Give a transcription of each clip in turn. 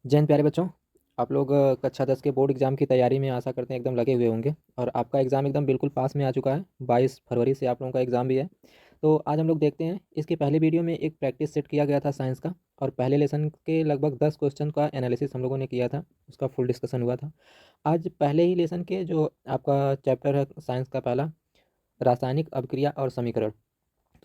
जय हिंद प्यारे बच्चों। आप लोग कक्षा 10 के बोर्ड एग्ज़ाम की तैयारी में आशा करते हैं एकदम लगे हुए होंगे और आपका एग्ज़ाम एकदम बिल्कुल पास में आ चुका है। 22 फरवरी से आप लोगों का एग्ज़ाम भी है। तो आज हम लोग देखते हैं, इसके पहले वीडियो में एक प्रैक्टिस सेट किया गया था साइंस का और पहले लेसन के लगभग 10 क्वेश्चन का एनालिसिस हम लोगों ने किया था, उसका फुल डिस्कशन हुआ था। आज पहले ही लेसन के जो आपका चैप्टर है साइंस का पहला, रासायनिक अभिक्रिया और समीकरण,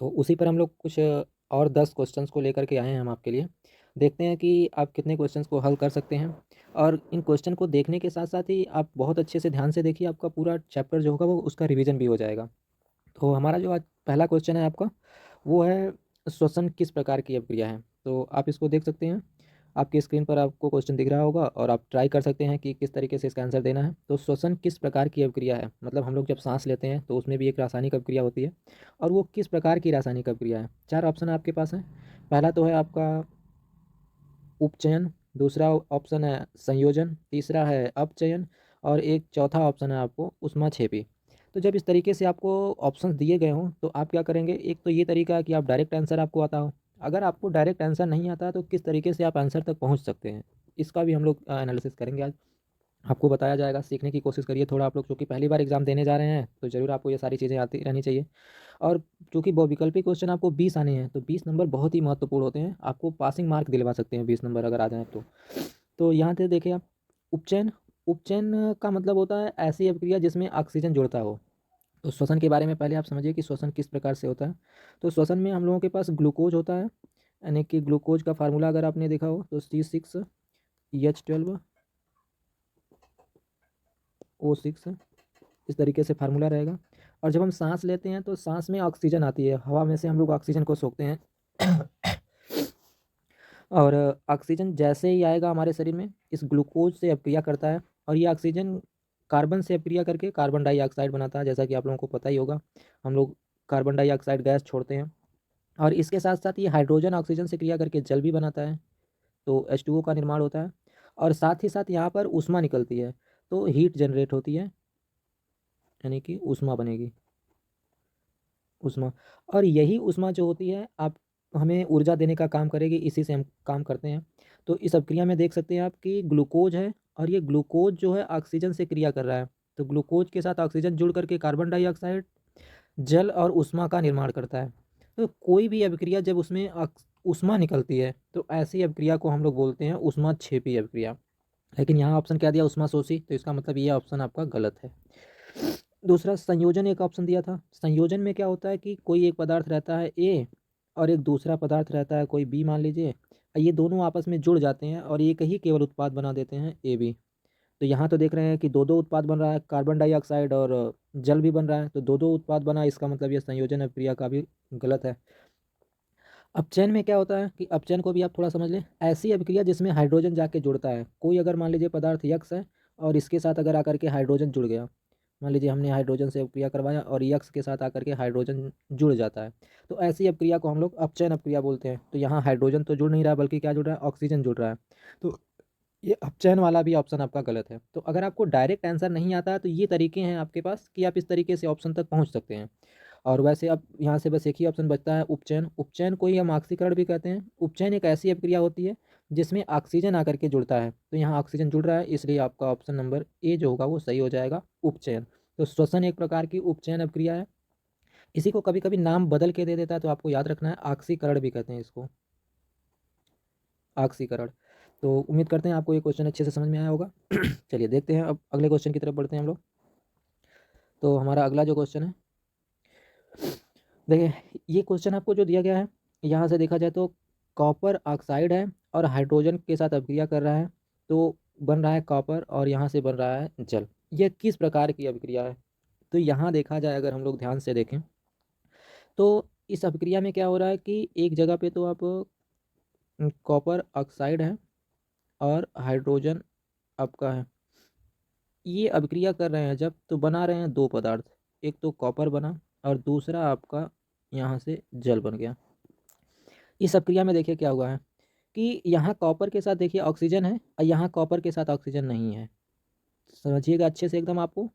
तो उसी पर हम लोग कुछ और 10 क्वेश्चंस को लेकर के आए हैं हम आपके लिए। देखते हैं कि आप कितने क्वेश्चंस को हल कर सकते हैं और इन क्वेश्चन को देखने के साथ साथ ही आप बहुत अच्छे से ध्यान से देखिए, आपका पूरा चैप्टर जो होगा वो उसका रिवीजन भी हो जाएगा। तो हमारा जो आज पहला क्वेश्चन है आपका, वो है श्वसन किस प्रकार की अभिक्रिया है। तो आप इसको देख सकते हैं, आपकी स्क्रीन पर आपको क्वेश्चन दिख रहा होगा और आप ट्राई कर सकते हैं कि किस तरीके से इसका आंसर देना है। तो श्वसन किस प्रकार की अभिक्रिया है, मतलब हम लोग जब सांस लेते हैं तो उसमें भी एक रासायनिक अभिक्रिया होती है और वो किस प्रकार की रासायनिक अभिक्रिया है। 4 ऑप्शन आपके पास है। पहला तो है आपका उपचयन, दूसरा ऑप्शन है संयोजन, तीसरा है अपचयन और एक चौथा ऑप्शन है आपको ऊष्माक्षेपी। तो जब इस तरीके से आपको ऑप्शंस दिए गए हों तो आप क्या करेंगे, एक तो ये तरीका है कि आप डायरेक्ट आंसर आपको आता हो। अगर आपको डायरेक्ट आंसर नहीं आता तो किस तरीके से आप आंसर तक पहुंच सकते हैं, इसका भी हम लोग एनालिसिस करेंगे आज। आपको बताया जाएगा, सीखने की कोशिश करिए थोड़ा। आप लोग क्योंकि पहली बार एग्जाम देने जा रहे हैं तो ज़रूर आपको ये सारी चीज़ें आती रहनी चाहिए। और चूँकि बहुविकल्पी क्वेश्चन आपको 20 आने हैं तो 20 नंबर बहुत ही महत्वपूर्ण होते हैं, आपको पासिंग मार्क दिलवा सकते हैं 20 नंबर अगर आ जाएँ तो। तो यहाँ से देखिए आप, उपचयन, उपचयन का मतलब होता है ऐसी अभिक्रिया जिसमें ऑक्सीजन जुड़ता हो। तो श्वसन के बारे में पहले आप समझिए कि श्वसन किस प्रकार से होता है। तो श्वसन में हम लोगों के पास ग्लूकोज होता है, यानी कि ग्लूकोज का फार्मूला अगर आपने देखा हो तो C6H12O6, इस तरीके से फार्मूला रहेगा। और जब हम सांस लेते हैं तो सांस में ऑक्सीजन आती है, हवा में से हम लोग ऑक्सीजन को सोखते हैं और ऑक्सीजन जैसे ही आएगा हमारे शरीर में, इस ग्लूकोज से अभिक्रिया करता है और ये ऑक्सीजन कार्बन से अभिक्रिया करके कार्बन डाइऑक्साइड बनाता है। जैसा कि आप लोगों को पता ही होगा, हम लोग कार्बन डाइऑक्साइड गैस छोड़ते हैं और इसके साथ साथ ये हाइड्रोजन ऑक्सीजन से क्रिया करके जल भी बनाता है, तो H2O का निर्माण होता है। और साथ ही साथ यहाँ पर ऊष्मा निकलती है, तो हीट जनरेट होती है, यानी कि ऊष्मा बनेगी, ऊष्मा। और यही ऊष्मा जो होती है आप हमें ऊर्जा देने का काम करेगी, इसी से हम काम करते हैं। तो इस अभिक्रिया में देख सकते हैं आप कि ग्लूकोज है और ये ग्लूकोज जो है ऑक्सीजन से क्रिया कर रहा है, तो ग्लूकोज के साथ ऑक्सीजन जुड़ करके कार्बन डाइऑक्साइड, जल और ऊष्मा का निर्माण करता है। तो कोई भी अभिक्रिया जब उसमें ऊष्मा निकलती है तो ऐसी अभिक्रिया को हम लोग बोलते हैं ऊष्माक्षेपी अभिक्रिया। लेकिन यहाँ ऑप्शन क्या दिया, ऊष्माशोषी, तो इसका मतलब ये ऑप्शन आपका गलत है। दूसरा संयोजन एक ऑप्शन दिया था। संयोजन में क्या होता है कि कोई एक पदार्थ रहता है ए और एक दूसरा पदार्थ रहता है कोई बी मान लीजिए, ये दोनों आपस में जुड़ जाते हैं और एक ही केवल उत्पाद बना देते हैं ए बी। तो यहाँ तो देख रहे हैं कि दो दो उत्पाद बन रहा है, कार्बन डाइऑक्साइड और जल भी बन रहा है, तो दो दो उत्पाद बना, इसका मतलब ये संयोजन अभिक्रिया का भी गलत है। अपचयन में क्या होता है कि अपचयन को भी आप थोड़ा समझ लें, ऐसी अभिक्रिया जिसमें हाइड्रोजन जाके जुड़ता है। कोई अगर मान लीजिए पदार्थ यक्स है और इसके साथ अगर आकर के हाइड्रोजन जुड़ गया, मान लीजिए हमने हाइड्रोजन से अभिक्रिया करवाया और यक्स के साथ आकर के हाइड्रोजन जुड़ जाता है, तो ऐसी अभिक्रिया को हम लोग अपचयन अभिक्रिया बोलते हैं। तो यहाँ हाइड्रोजन तो जुड़ नहीं रहा बल्कि क्या जुड़ रहा है, ऑक्सीजन जुड़ रहा है। तो ये अपचयन वाला भी ऑप्शन आपका गलत है। तो अगर आपको डायरेक्ट आंसर नहीं आता है तो ये तरीके हैं आपके पास कि आप इस तरीके से ऑप्शन तक पहुँच सकते हैं। और वैसे अब यहाँ से बस एक ही ऑप्शन बचता है, उपचयन। उपचयन को ही हम ऑक्सीकरण भी कहते हैं। उपचयन एक ऐसी अभिक्रिया होती है जिसमें ऑक्सीजन आकर के जुड़ता है, तो यहाँ ऑक्सीजन जुड़ रहा है, इसलिए आपका ऑप्शन नंबर ए जो होगा वो सही हो जाएगा, उपचयन। तो श्वसन एक प्रकार की उपचयन अभिक्रिया है। इसी को कभी कभी नाम बदल के दे देता है, तो आपको याद रखना है, ऑक्सीकरण भी कहते हैं इसको, ऑक्सीकरण। तो उम्मीद करते हैं आपको ये क्वेश्चन अच्छे से समझ में आया होगा। चलिए देखते हैं, अब अगले क्वेश्चन की तरफ बढ़ते हैं हम लोग। तो हमारा अगला जो क्वेश्चन है, देखिए ये क्वेश्चन आपको जो दिया गया है, यहाँ से देखा जाए तो कॉपर ऑक्साइड है और हाइड्रोजन के साथ अभिक्रिया कर रहा है, तो बन रहा है कॉपर और यहाँ से बन रहा है जल। यह किस प्रकार की अभिक्रिया है। तो यहाँ देखा जाए, अगर हम लोग ध्यान से देखें तो इस अभिक्रिया में क्या हो रहा है कि एक जगह पे तो आप कॉपर ऑक्साइड है और हाइड्रोजन आपका है, ये अभिक्रिया कर रहे हैं जब, तो बना रहे हैं दो पदार्थ, एक तो कॉपर बना और दूसरा आपका यहाँ से जल बन गया। इस अभिक्रिया में देखिए क्या हुआ है कि यहाँ कॉपर के साथ देखिए ऑक्सीजन है और यहाँ कॉपर के साथ ऑक्सीजन नहीं है। समझिएगा अच्छे से एकदम आपको।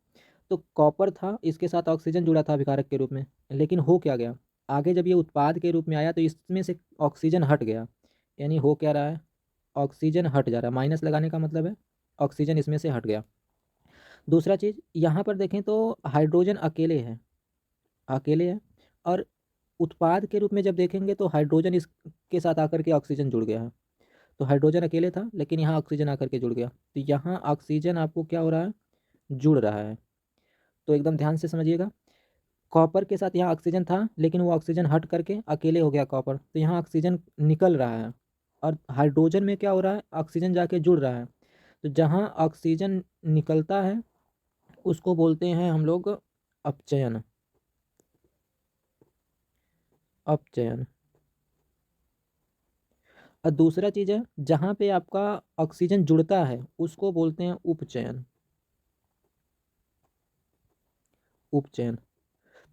तो कॉपर था, इसके साथ ऑक्सीजन जुड़ा था अभिकारक के रूप में, लेकिन हो क्या गया, आगे जब ये उत्पाद के रूप में आया तो इसमें से ऑक्सीजन हट गया, यानी हो क्या रहा है, ऑक्सीजन हट जा रहा है, माइनस लगाने का मतलब है ऑक्सीजन इसमें से हट गया। दूसरा चीज़ यहाँ पर देखें तो हाइड्रोजन अकेले है, अकेले है, और उत्पाद के रूप में जब देखेंगे तो हाइड्रोजन इसके साथ आकर के ऑक्सीजन जुड़ गया है। तो हाइड्रोजन अकेले था लेकिन यहाँ ऑक्सीजन आकर के जुड़ गया, तो यहाँ ऑक्सीजन आपको क्या हो रहा है, जुड़ रहा है। तो एकदम ध्यान से समझिएगा, कॉपर के साथ यहाँ ऑक्सीजन था लेकिन वो ऑक्सीजन हट करके अकेले हो गया कॉपर, तो यहाँ ऑक्सीजन निकल रहा है। और हाइड्रोजन में क्या हो रहा है, ऑक्सीजन जाके जुड़ रहा है। तो जहाँ ऑक्सीजन निकलता है उसको बोलते हैं हम लोग अपचयन, अपचयन। और दूसरा चीज़ है जहाँ पे आपका ऑक्सीजन जुड़ता है उसको बोलते हैं उपचयन, उपचयन।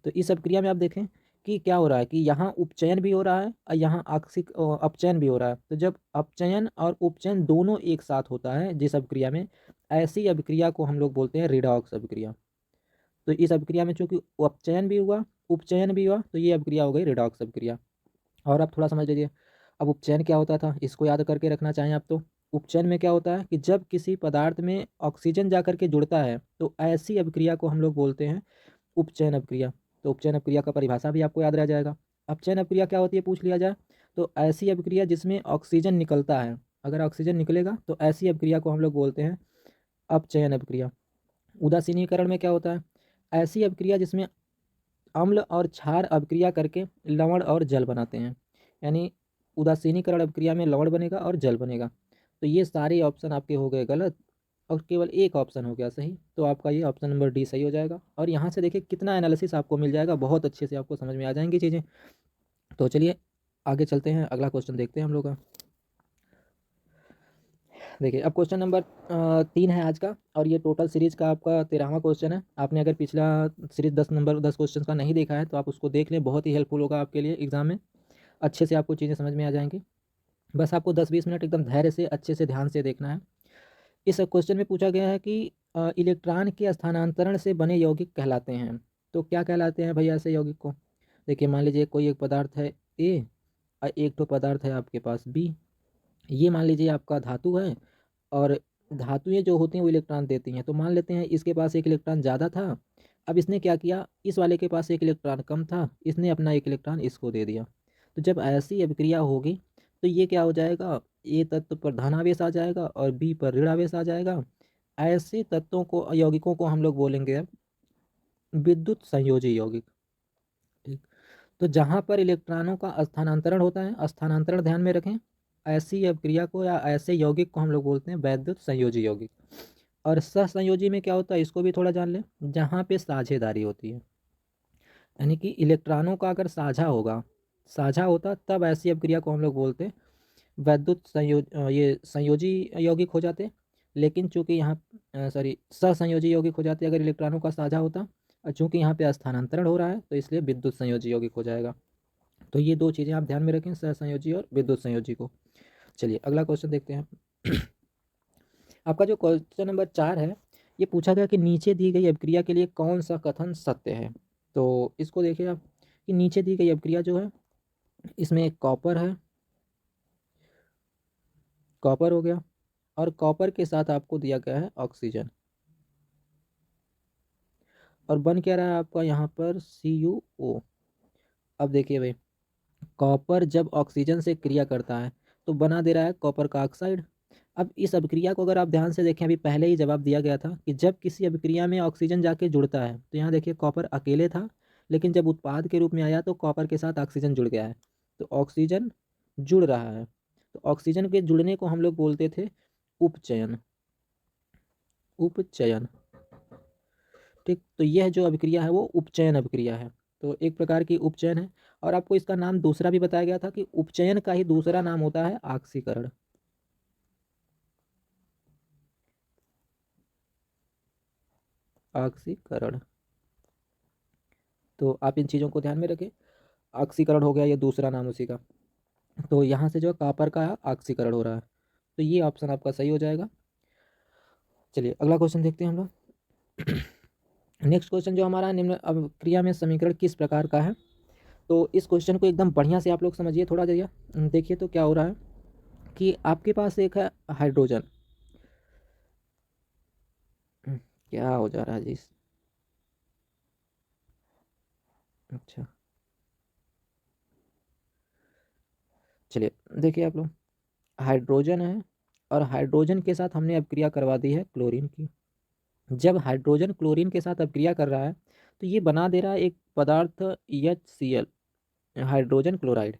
तो इस सब क्रिया में आप देखें कि क्या हो रहा है कि यहाँ उपचयन भी हो रहा है और यहाँ आक्सिक अपचयन भी हो रहा है। तो जब अपचयन और उपचयन दोनों एक साथ होता है जिस अभिक्रिया में, ऐसी अभिक्रिया को हम लोग बोलते हैं रिडॉक्स अभिक्रिया। तो इस अभिक्रिया में चूंकि अपचयन भी हुआ उपचयन भी हुआ तो ये अभिक्रिया हो गई रिडॉक्स अभिक्रिया। और आप थोड़ा समझ लीजिए, अब उपचयन क्या होता था इसको याद करके रखना चाहें आप तो उपचयन में क्या होता है कि जब किसी पदार्थ में ऑक्सीजन जाकर के जुड़ता है तो ऐसी अभिक्रिया को हम लोग बोलते हैं उपचयन अभिक्रिया। तो उपचयन अभिक्रिया का परिभाषा भी आपको याद रह जाएगा। अपचयन अभिक्रिया क्या होती है पूछ लिया जाए तो ऐसी अभिक्रिया जिसमें ऑक्सीजन निकलता है, अगर ऑक्सीजन निकलेगा तो ऐसी अभिक्रिया को हम लोग बोलते हैं अपचयन अभिक्रिया। उदासीनीकरण में क्या होता है, ऐसी अभिक्रिया जिसमें अम्ल और क्षार अभिक्रिया करके लवण और जल बनाते हैं, यानी उदासीनीकरण अभिक्रिया में लवण बनेगा और जल बनेगा। तो ये सारे ऑप्शन आपके हो गए गलत और केवल एक ऑप्शन हो गया सही, तो आपका ये ऑप्शन नंबर डी सही हो जाएगा। और यहाँ से देखिए कितना एनालिसिस आपको मिल जाएगा, बहुत अच्छे से आपको समझ में आ जाएंगी चीज़ें। तो चलिए आगे चलते हैं, अगला क्वेश्चन देखते हैं हम लोग का। देखिए अब क्वेश्चन नंबर 3 है आज का, और ये टोटल सीरीज का आपका 13वां क्वेश्चन है। आपने अगर पिछला सीरीज 10 क्वेश्चन का नहीं देखा है तो आप उसको देख लें, बहुत ही हेल्पफुल होगा आपके लिए एग्जाम में, अच्छे से आपको चीज़ें समझ में आ जाएंगी। बस आपको 10-20 मिनट एकदम धैर्य से अच्छे से ध्यान से देखना है। इस क्वेश्चन में पूछा गया है कि इलेक्ट्रॉन के स्थानांतरण से बने यौगिक कहलाते हैं। तो क्या कहलाते हैं भैया ऐसे यौगिक को? देखिए मान लीजिए कोई एक पदार्थ है ए और एक तो पदार्थ है आपके पास बी। ये मान लीजिए आपका धातु है और धातुएं जो होती हैं वो इलेक्ट्रॉन देती हैं। तो मान लेते हैं इसके पास एक इलेक्ट्रॉन ज़्यादा था, अब इसने क्या किया, इस वाले के पास एक इलेक्ट्रॉन कम था, इसने अपना एक इलेक्ट्रॉन इसको दे दिया। तो जब ऐसी अभिक्रिया होगी तो ये क्या हो जाएगा, ए तत्व पर धनावेश आ जाएगा और बी पर ऋणावेश आ जाएगा। ऐसे तत्वों को यौगिकों को हम लोग बोलेंगे अब विद्युत संयोजी यौगिक। ठीक, तो जहाँ पर इलेक्ट्रॉनों का स्थानांतरण होता है, स्थानांतरण ध्यान में रखें, ऐसी अभिक्रिया को या ऐसे यौगिक को हम लोग बोलते हैं वैद्युत संयोजी यौगिक। और सहसंयोजी में क्या होता है इसको भी थोड़ा जान लें, जहाँ पे साझेदारी होती है, यानी कि इलेक्ट्रॉनों का अगर साझा होगा, साझा होता तब ऐसी अभिक्रिया को हम लोग बोलते हैं वैद्युत ये संयोजी यौगिक हो जाते। लेकिन चूंकि यहाँ सॉरी सहसंयोजी यौगिक हो जाते अगर इलेक्ट्रॉनों का साझा होता, और चूंकि यहाँ पे स्थानांतरण हो रहा है तो इसलिए विद्युत संयोजी यौगिक हो जाएगा। तो ये दो चीज़ें आप ध्यान में रखें, सहसंयोजी और विद्युत संयोजी को। चलिए अगला क्वेश्चन देखते हैं। आपका जो क्वेश्चन नंबर 4 है, ये पूछा गया कि नीचे दी गई अभिक्रिया के लिए कौन सा कथन सत्य है। तो इसको देखिए आप कि नीचे दी गई अभिक्रिया जो है इसमें एक कॉपर है, कॉपर हो गया, और कॉपर के साथ आपको दिया गया है ऑक्सीजन, और बन क्या रहा है आपका यहाँ पर CuO। अब देखिए भाई, कॉपर जब ऑक्सीजन से क्रिया करता है तो बना दे रहा है कॉपर का ऑक्साइड। अब इस अभिक्रिया को अगर आप ध्यान से देखें, अभी पहले ही जवाब दिया गया था कि जब किसी अभिक्रिया में ऑक्सीजन जाके जुड़ता है, तो यहाँ देखिए कॉपर अकेले था लेकिन जब उत्पाद के रूप में आया तो कॉपर के साथ ऑक्सीजन जुड़ गया है, तो ऑक्सीजन जुड़ रहा है। तो ऑक्सीजन के जुड़ने को हम लोग बोलते थे उपचयन, उपचयन। ठीक, तो यह जो अभिक्रिया है वो उपचयन अभिक्रिया है, तो एक प्रकार की उपचयन है। और आपको इसका नाम दूसरा भी बताया गया था कि उपचयन का ही दूसरा नाम होता है ऑक्सीकरण, ऑक्सीकरण। तो आप इन चीज़ों को ध्यान में रखें, ऑक्सीकरण हो गया ये दूसरा नाम उसी का। तो यहाँ से जो है कॉपर का ऑक्सीकरण हो रहा है, तो ये ऑप्शन आपका सही हो जाएगा। चलिए अगला क्वेश्चन देखते हैं हम लोग। नेक्स्ट क्वेश्चन जो हमारा निम्न अभिक्रिया में समीकरण किस प्रकार का है। तो इस क्वेश्चन को एकदम बढ़िया से आप लोग समझिए, थोड़ा जरिए देखिए तो क्या हो रहा है कि आपके पास एक है हाइड्रोजन। क्या हो जा रहा है जी? अच्छा, चलिए देखिए आप लोग, हाइड्रोजन है और हाइड्रोजन के साथ हमने अपक्रिया करवा दी है क्लोरीन की। जब हाइड्रोजन क्लोरीन के साथ अपक्रिया कर रहा है तो ये बना दे रहा है एक पदार्थ HCl, हाइड्रोजन क्लोराइड।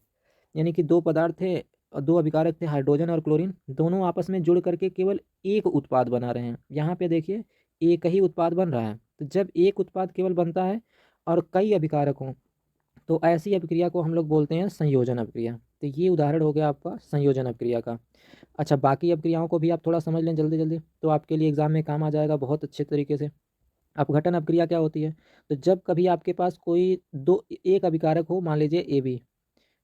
यानी कि दो पदार्थ थे और दो अभिकारक थे, हाइड्रोजन और क्लोरीन, दोनों आपस में जुड़ करके केवल एक उत्पाद बना रहे हैं। यहाँ पे देखिए एक ही उत्पाद बन रहा है। तो जब एक उत्पाद केवल बनता है और कई अभिकारक हों तो ऐसी अभिक्रिया को हम लोग बोलते हैं संयोजन अभिक्रिया। तो ये उदाहरण हो गया आपका संयोजन अभिक्रिया का। अच्छा, बाकी अभिक्रियाओं को भी आप थोड़ा समझ लें जल्दी जल्दी, तो आपके लिए एग्जाम में काम आ जाएगा बहुत अच्छे तरीके से। अपघटन अभिक्रिया क्या होती है? तो जब कभी आपके पास कोई दो एक अभिकारक हो, मान लीजिए AB,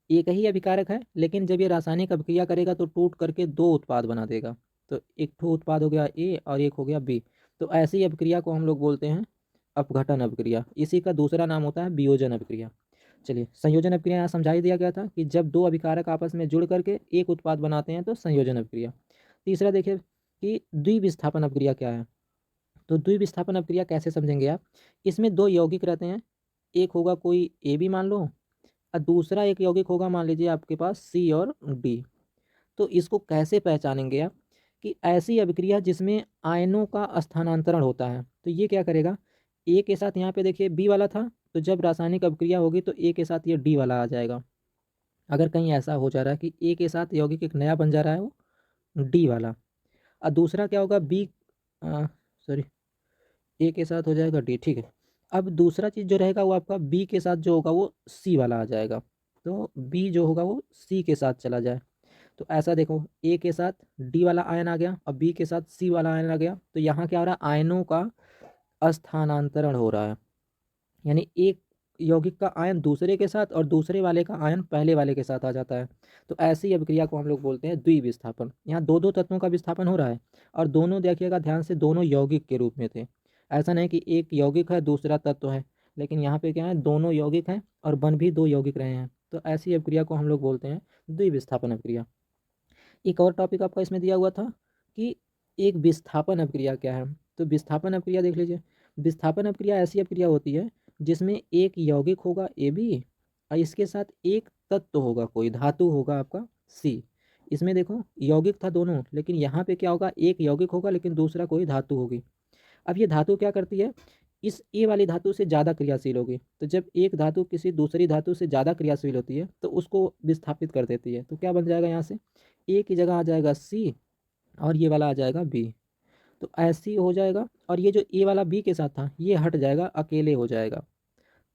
एक ही अभिकारक है लेकिन जब ये रासायनिक अभिक्रिया करेगा तो टूट करके दो उत्पाद बना देगा। तो एक ठो उत्पाद हो गया A और एक हो गया B। तो ऐसी अभिक्रिया को हम लोग बोलते हैं अपघटन अभिक्रिया। इसी का दूसरा नाम होता है वियोजन अभिक्रिया। चलिए, संयोजन अभिक्रिया यहाँ समझा ही दिया गया था कि जब दो अभिकारक आपस में जुड़ करके एक उत्पाद बनाते हैं तो संयोजन अभिक्रिया। तीसरा देखिए कि द्विविस्थापन अभिक्रिया क्या है। तो द्विविस्थापन अभिक्रिया कैसे समझेंगे आप? इसमें दो यौगिक रहते हैं, एक होगा कोई AB मान लो और दूसरा एक यौगिक होगा मान लीजिए आपके पास C और D। तो इसको कैसे पहचानेंगे आप? कि ऐसी अभिक्रिया जिसमें आयनों का स्थानांतरण होता है। तो ये क्या करेगा, A के साथ यहाँ पे देखिए B वाला था, तो जब रासायनिक अभिक्रिया होगी तो A के साथ ये D वाला आ जाएगा। अगर कहीं ऐसा हो जा रहा है कि A के साथ यौगिक एक नया बन जा रहा है वो D वाला, और दूसरा क्या होगा B, सॉरी, A के साथ हो जाएगा D, ठीक है। अब दूसरा चीज़ जो रहेगा वो आपका B के साथ जो होगा वो C वाला आ जाएगा। तो B जो होगा वो C के साथ चला जाए। तो ऐसा देखो, A के साथ D वाला आयन आ गया और B के साथ C वाला आयन आ गया। तो यहाँ क्या हो रहा है, आयनों का स्थानांतरण हो रहा है। यानी एक यौगिक का आयन दूसरे के साथ और दूसरे वाले का आयन पहले वाले के साथ आ जाता है। तो ऐसी अभिक्रिया को हम लोग बोलते हैं द्विविस्थापन। यहाँ दो दो तत्वों का विस्थापन हो रहा है और दोनों देखिएगा ध्यान से, दोनों यौगिक के रूप में थे। ऐसा नहीं कि एक यौगिक है दूसरा तत्व है, लेकिन यहाँ पे क्या है, दोनों यौगिक हैं और बन भी दो यौगिक रहे हैं। तो ऐसी अभिक्रिया को हम लोग बोलते हैं द्विविस्थापन अभिक्रिया। एक और टॉपिक आपका इसमें दिया हुआ था कि एक विस्थापन अभिक्रिया क्या है। तो विस्थापन अभिक्रिया देख लीजिए। विस्थापन अभिक्रिया ऐसी अभिक्रिया होती है जिसमें एक यौगिक होगा AB और इसके साथ एक तत्व होगा, कोई धातु होगा आपका C। इसमें देखो यौगिक था दोनों, लेकिन यहाँ पे क्या होगा, एक यौगिक होगा लेकिन दूसरा कोई धातु होगी। अब ये धातु क्या करती है, इस A वाली धातु से ज़्यादा क्रियाशील होगी। तो जब एक धातु किसी दूसरी धातु से ज़्यादा क्रियाशील होती है तो उसको विस्थापित कर देती है। तो क्या बन जाएगा, यहाँ से A की जगह आ जाएगा C और ये वाला आ जाएगा B। तो ऐसी हो जाएगा और ये जो A वाला B के साथ था ये हट जाएगा, अकेले हो जाएगा।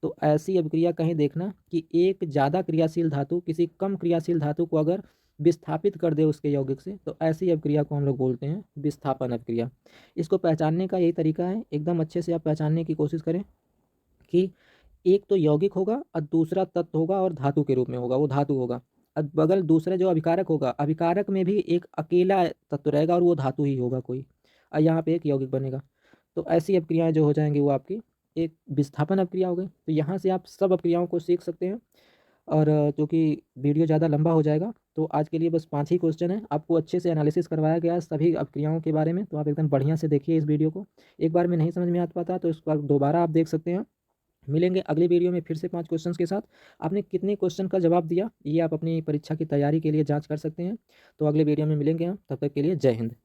तो ऐसी अभिक्रिया कहीं देखना कि एक ज़्यादा क्रियाशील धातु किसी कम क्रियाशील धातु को अगर विस्थापित कर दे उसके यौगिक से, तो ऐसी अभिक्रिया को हम लोग बोलते हैं विस्थापन अभिक्रिया। इसको पहचानने का यही तरीका है, एकदम अच्छे से आप पहचानने की कोशिश करें कि एक तो यौगिक होगा और दूसरा तत्व होगा और धातु के रूप में होगा, वो धातु होगा। और बगल दूसरा जो अभिकारक होगा, अभिकारक में भी एक अकेला तत्व रहेगा और वो धातु ही होगा कोई, और यहाँ पे एक यौगिक बनेगा। तो ऐसी अपक्रियाएं जो हो जाएंगी वो आपकी एक विस्थापन अपक्रिया हो गई। तो यहाँ से आप सब अपक्रियाओं को सीख सकते हैं। और चूँकि वीडियो ज़्यादा लंबा हो जाएगा तो आज के लिए बस 5 ही क्वेश्चन है। आपको अच्छे से एनालिसिस करवाया गया है सभी अपक्रियाओं के बारे में, तो आप एकदम बढ़िया से देखिए इस वीडियो को। एक बार में नहीं समझ में आ पाता तो इसको दोबारा आप देख सकते हैं। मिलेंगे अगली वीडियो में फिर से 5 क्वेश्चंस के साथ। आपने कितने क्वेश्चन का जवाब दिया ये आप अपनी परीक्षा की तैयारी के लिए जांच कर सकते हैं। तो अगले वीडियो में मिलेंगे हम, तब तक के लिए जय हिंद।